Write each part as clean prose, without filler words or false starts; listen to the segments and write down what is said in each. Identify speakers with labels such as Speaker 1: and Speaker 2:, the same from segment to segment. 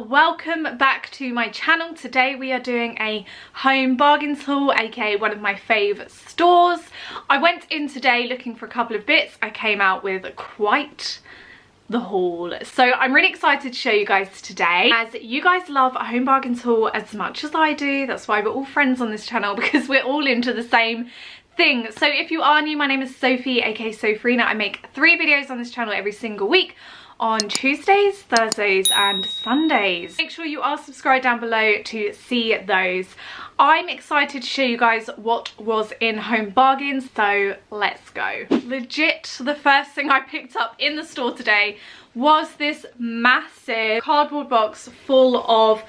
Speaker 1: welcome back to my channel. Today we are doing a home bargains haul, aka one of my fave stores. I went in today looking for a couple of bits. I came out with quite the haul, so I'm really excited to show you guys today, as you guys love a home bargains haul as much as I do. That's why we're all friends on this channel, because we're all into the same thing. So if you are new, my name is Sophie, aka Sophrina. I make 3 videos on this channel every single week, on Tuesdays, Thursdays and Sundays. Make sure you are subscribed down below to see those. I'm excited to show you guys what was in Home Bargains, so let's go. Legit, the first thing I picked up in the store today was this massive cardboard box full of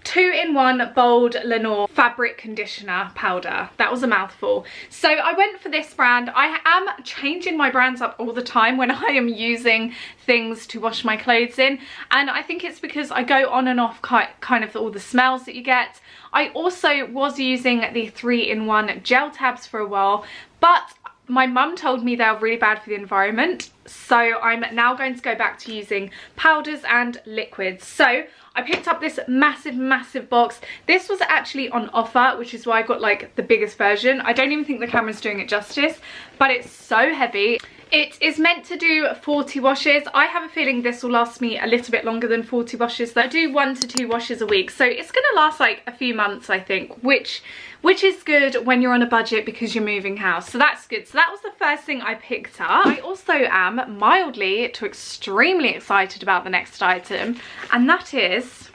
Speaker 1: 2-in-1 Bold Lenore fabric conditioner powder. That was a mouthful. So I went for this brand. I am changing my brands up all the time when I am using things to wash my clothes in, and I think it's because I go on and off kind of all the smells that you get. I also was using the 3-in-1 gel tabs for a while, but my mum told me they're really bad for the environment, so I'm now going to go back to using powders and liquids. So I picked up this massive box. This was actually on offer, which is why I got like the biggest version. I don't even think the camera's doing it justice, but it's so heavy. It is meant to do 40 washes. I have a feeling this will last me a little bit longer than 40 washes. I do 1 to 2 washes a week, so it's gonna last like a few months, I think, which is good when you're on a budget because you're moving house. So that's good. So that was the first thing I picked up. I also am mildly to extremely excited about the next item, and that is,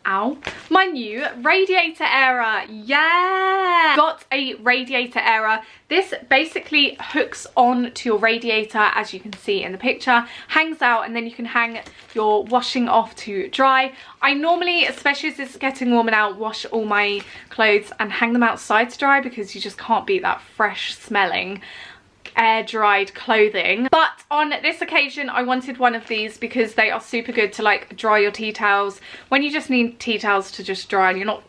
Speaker 1: ow, my new radiator airer. Yeah, got a radiator airer. This basically hooks on to your radiator, as you can see in the picture, hangs out, and then you can hang your washing off to dry. I normally, especially as it's getting warmer now, wash all my clothes and hang them outside to dry, because you just can't beat that fresh smelling air dried clothing. But on this occasion I wanted one of these because they are super good to like dry your tea towels when you just need tea towels to just dry and you're not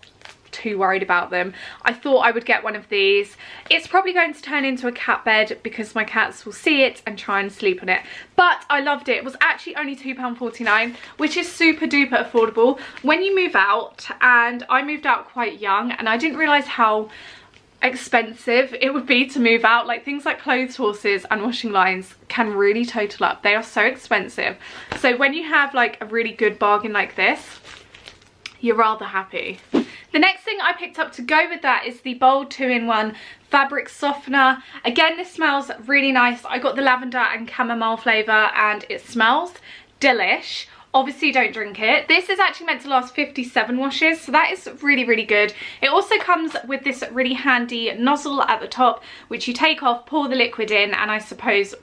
Speaker 1: too worried about them. I thought I would get one of these. It's probably going to turn into a cat bed because my cats will see it and try and sleep on it, but I loved it. It was actually only £2.49, which is super duper affordable when you move out, and I moved out quite young and I didn't realise how expensive it would be to move out. Like things like clothes horses and washing lines can really total up. They are so expensive. So when you have like a really good bargain like this, you're rather happy. The next thing I picked up to go with that is the Bold 2-in-1 fabric softener. Again, this smells really nice. I got the lavender and chamomile flavour and it smells delish. Obviously don't drink it. This is actually meant to last 57 washes, so that is really good. It also comes with this really handy nozzle at the top, which you take off, pour the liquid in, and I suppose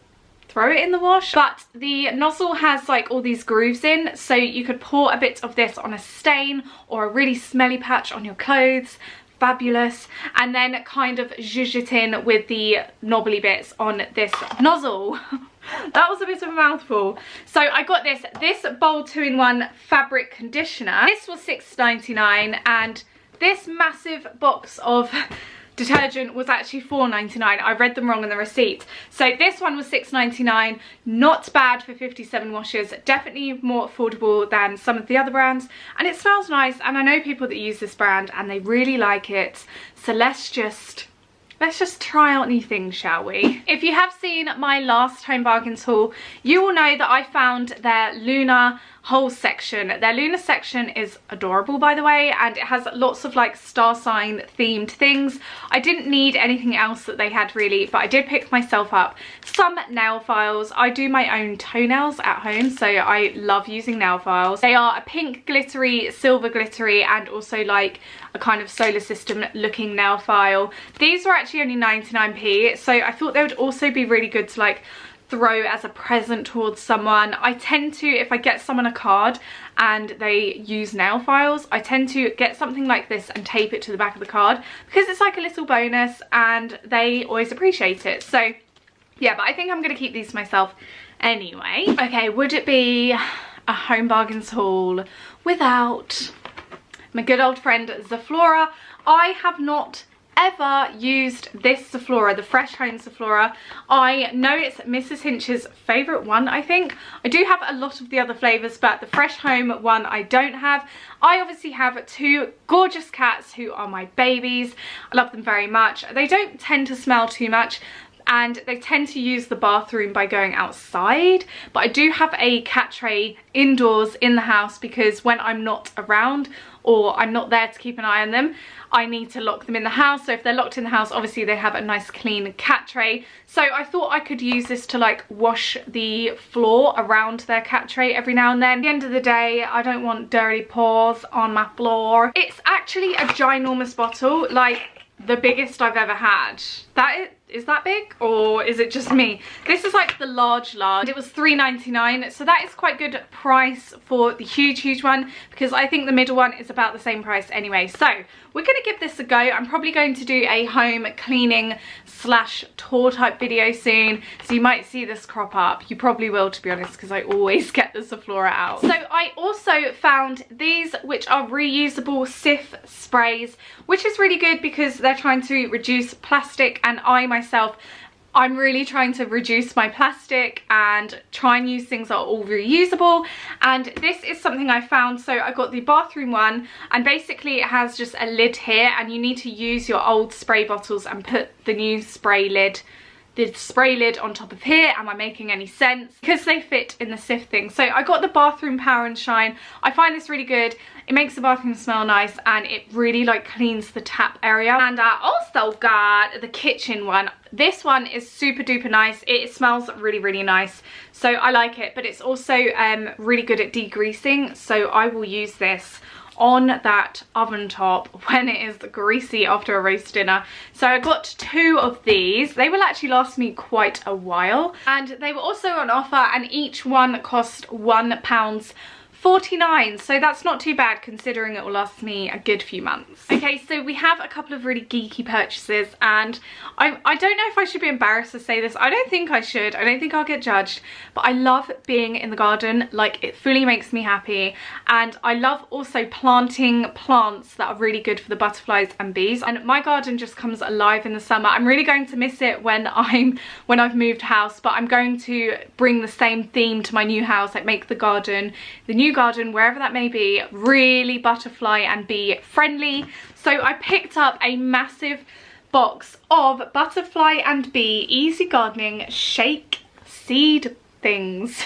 Speaker 1: throw it in the wash. But the nozzle has like all these grooves in, so you could pour a bit of this on a stain or a really smelly patch on your clothes. Fabulous. And then kind of zhuzh it in with the knobbly bits on this nozzle. That was a bit of a mouthful. So I got this Bold 2-in-1 fabric conditioner. This was £6.99, and this massive box of detergent was actually £4.99. I read them wrong on the receipt. So this one was £6.99. Not bad for 57 washes. Definitely more affordable than some of the other brands, and it smells nice, and I know people that use this brand and they really like it. So let's just try out new things, shall we? If you have seen my last Home Bargains haul, you will know that I found their Lunar whole section. Their Lunar section is adorable, by the way, and it has lots of like star sign themed things. I didn't need anything else that they had really, but I did pick myself up some nail files. I do my own toenails at home, so I love using nail files. They are a pink glittery, silver glittery, and also like a kind of solar system looking nail file. These were actually only 99p, so I thought they would also be really good to like throw as a present towards someone. I tend to, if I get someone a card and they use nail files, I tend to get something like this and tape it to the back of the card, because it's like a little bonus and they always appreciate it. So yeah, but I think I'm gonna keep these to myself anyway. Okay, would it be a Home Bargains haul without my good old friend Zoflora? I have not ever used this Zoflora, the Fresh Home Zoflora. I know it's Mrs. Hinch's favourite one, I think. I do have a lot of the other flavours, but the Fresh Home one I don't have. I obviously have two gorgeous cats who are my babies. I love them very much. They don't tend to smell too much, and they tend to use the bathroom by going outside, but I do have a cat tray indoors in the house because when I'm not around or I'm not there to keep an eye on them, I need to lock them in the house. So if they're locked in the house, obviously they have a nice clean cat tray. So I thought I could use this to like wash the floor around their cat tray every now and then. At the end of the day, I don't want dirty paws on my floor. It's actually a ginormous bottle, like the biggest I've ever had. Is that big, or is it just me? This is like the large. It was $3.99, so that is quite good price for the huge one, because I think the middle one is about the same price anyway. So we're gonna give this a go. I'm probably going to do a home cleaning slash tour type video soon, so you might see this crop up. You probably will, to be honest, because I always get the Zoflora out. So I also found these, which are reusable sieve sprays, which is really good because they're trying to reduce plastic, and I'm really trying to reduce my plastic and try and use things that are all reusable. And this is something I found. So I got the bathroom one, and basically it has just a lid here, and you need to use your old spray bottles and put the new spray lid on top of here. Am I making any sense? Because they fit in the sieve thing. So I got the bathroom power and shine. I find this really good. It makes the bathroom smell nice, and it really like cleans the tap area. And I also got the kitchen one. This one is super duper nice. It smells really nice, so I like it, but it's also really good at degreasing, so I will use this on that oven top when it is greasy after a roast dinner. So I got two of these. They will actually last me quite a while, and they were also on offer, and each one cost £1.49, so that's not too bad considering it will last me a good few months. Okay, so we have a couple of really geeky purchases, and I don't know if I should be embarrassed to say this. I don't think I should. I don't think I'll get judged, but I love being in the garden. Like, it fully makes me happy, and I love also planting plants that are really good for the butterflies and bees, and my garden just comes alive in the summer. I'm really going to miss it when I've moved house, but I'm going to bring the same theme to my new house, like make the garden, the new garden, wherever that may be, really butterfly and bee friendly. So I picked up a massive box of butterfly and bee easy gardening shake seed things.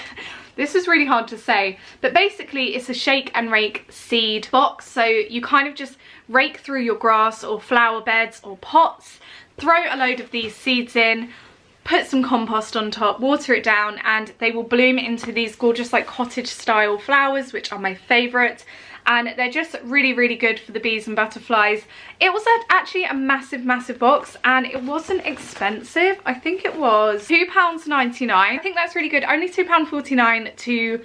Speaker 1: This is really hard to say, but basically it's a shake and rake seed box. So you kind of just rake through your grass or flower beds or pots, throw a load of these seeds in, put some compost on top, water it down, and they will bloom into these gorgeous like cottage style flowers, which are my favourite. And they're just really good for the bees and butterflies. It was actually a massive box, and it wasn't expensive. I think it was £2.99. I think that's really good. Only £2.49 to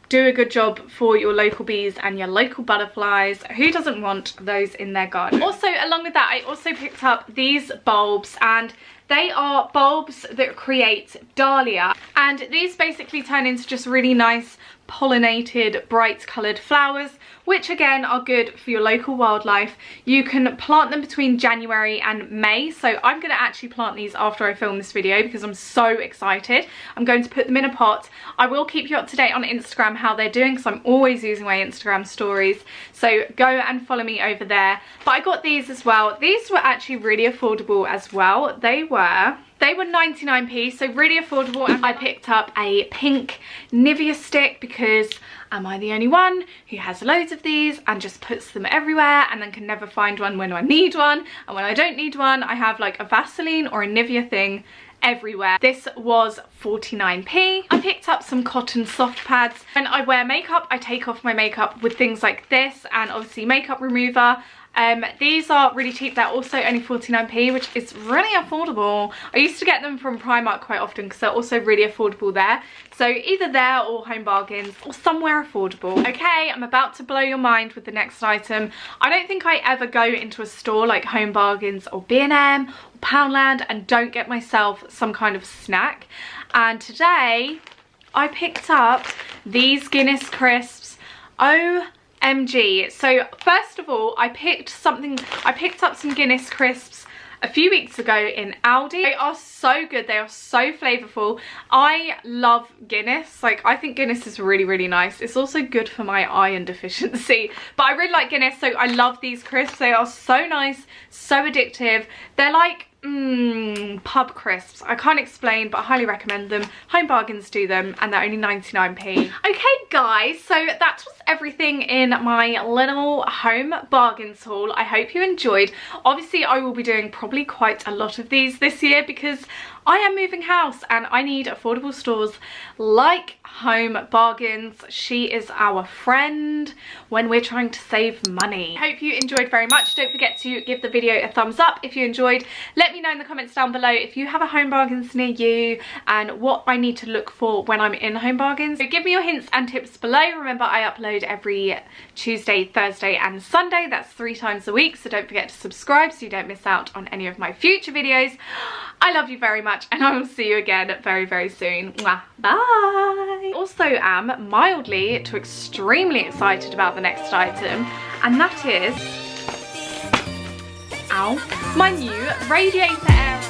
Speaker 1: do a good job for your local bees and your local butterflies. Who doesn't want those in their garden? Also, along with that, I also picked up these bulbs, and they are bulbs that create dahlia, and these basically turn into just really nice pollinated bright coloured flowers, which again are good for your local wildlife. You can plant them between January and May, so I'm going to actually plant these after I film this video because I'm so excited. I'm going to put them in a pot. I will keep you up to date on Instagram how they're doing, because I'm always using my Instagram stories, so go and follow me over there. But I got these as well. These were actually really affordable as well. They were 99p, so really affordable. And I picked up a pink Nivea stick because am I the only one who has loads of these and just puts them everywhere and then can never find one when I need one, and when I don't need one I have like a Vaseline or a Nivea thing everywhere. This was 49p. I picked up some cotton soft pads. When I wear makeup, I take off my makeup with things like this, and obviously makeup remover. These are really cheap. They're also only 49p, which is really affordable. I used to get them from Primark quite often because they're also really affordable there. So either there or Home Bargains or somewhere affordable. Okay, I'm about to blow your mind with the next item. I don't think I ever go into a store like Home Bargains or B&M or Poundland and don't get myself some kind of snack. And today I picked up these Guinness Crisps. OMG. So first of all, I picked up some Guinness Crisps a few weeks ago in Aldi. They are so good, they are so flavorful. I love Guinness. Like, I think Guinness is really, really nice. It's also good for my iron deficiency, but I really like Guinness, so I love these crisps. They are so nice, so addictive. They're like pub crisps. I can't explain, but I highly recommend them. Home Bargains do them, and they're only 99p. Okay guys, so that was everything in my little Home Bargains haul. I hope you enjoyed. Obviously I will be doing probably quite a lot of these this year because I am moving house and I need affordable stores like Home Bargains. She is our friend when we're trying to save money. I hope you enjoyed very much. Don't forget to give the video a thumbs up if you enjoyed. Let me know in the comments down below if you have a Home Bargains near you and what I need to look for when I'm in Home Bargains. So give me your hints and tips below. Remember, I upload every Tuesday, Thursday and Sunday. That's 3 times a week, so don't forget to subscribe so you don't miss out on any of my future videos. I love you very much and I will see you again very, very soon. Mwah. Bye. Also am mildly to extremely excited about the next item, and that is, ow, my new Radiator Dryer.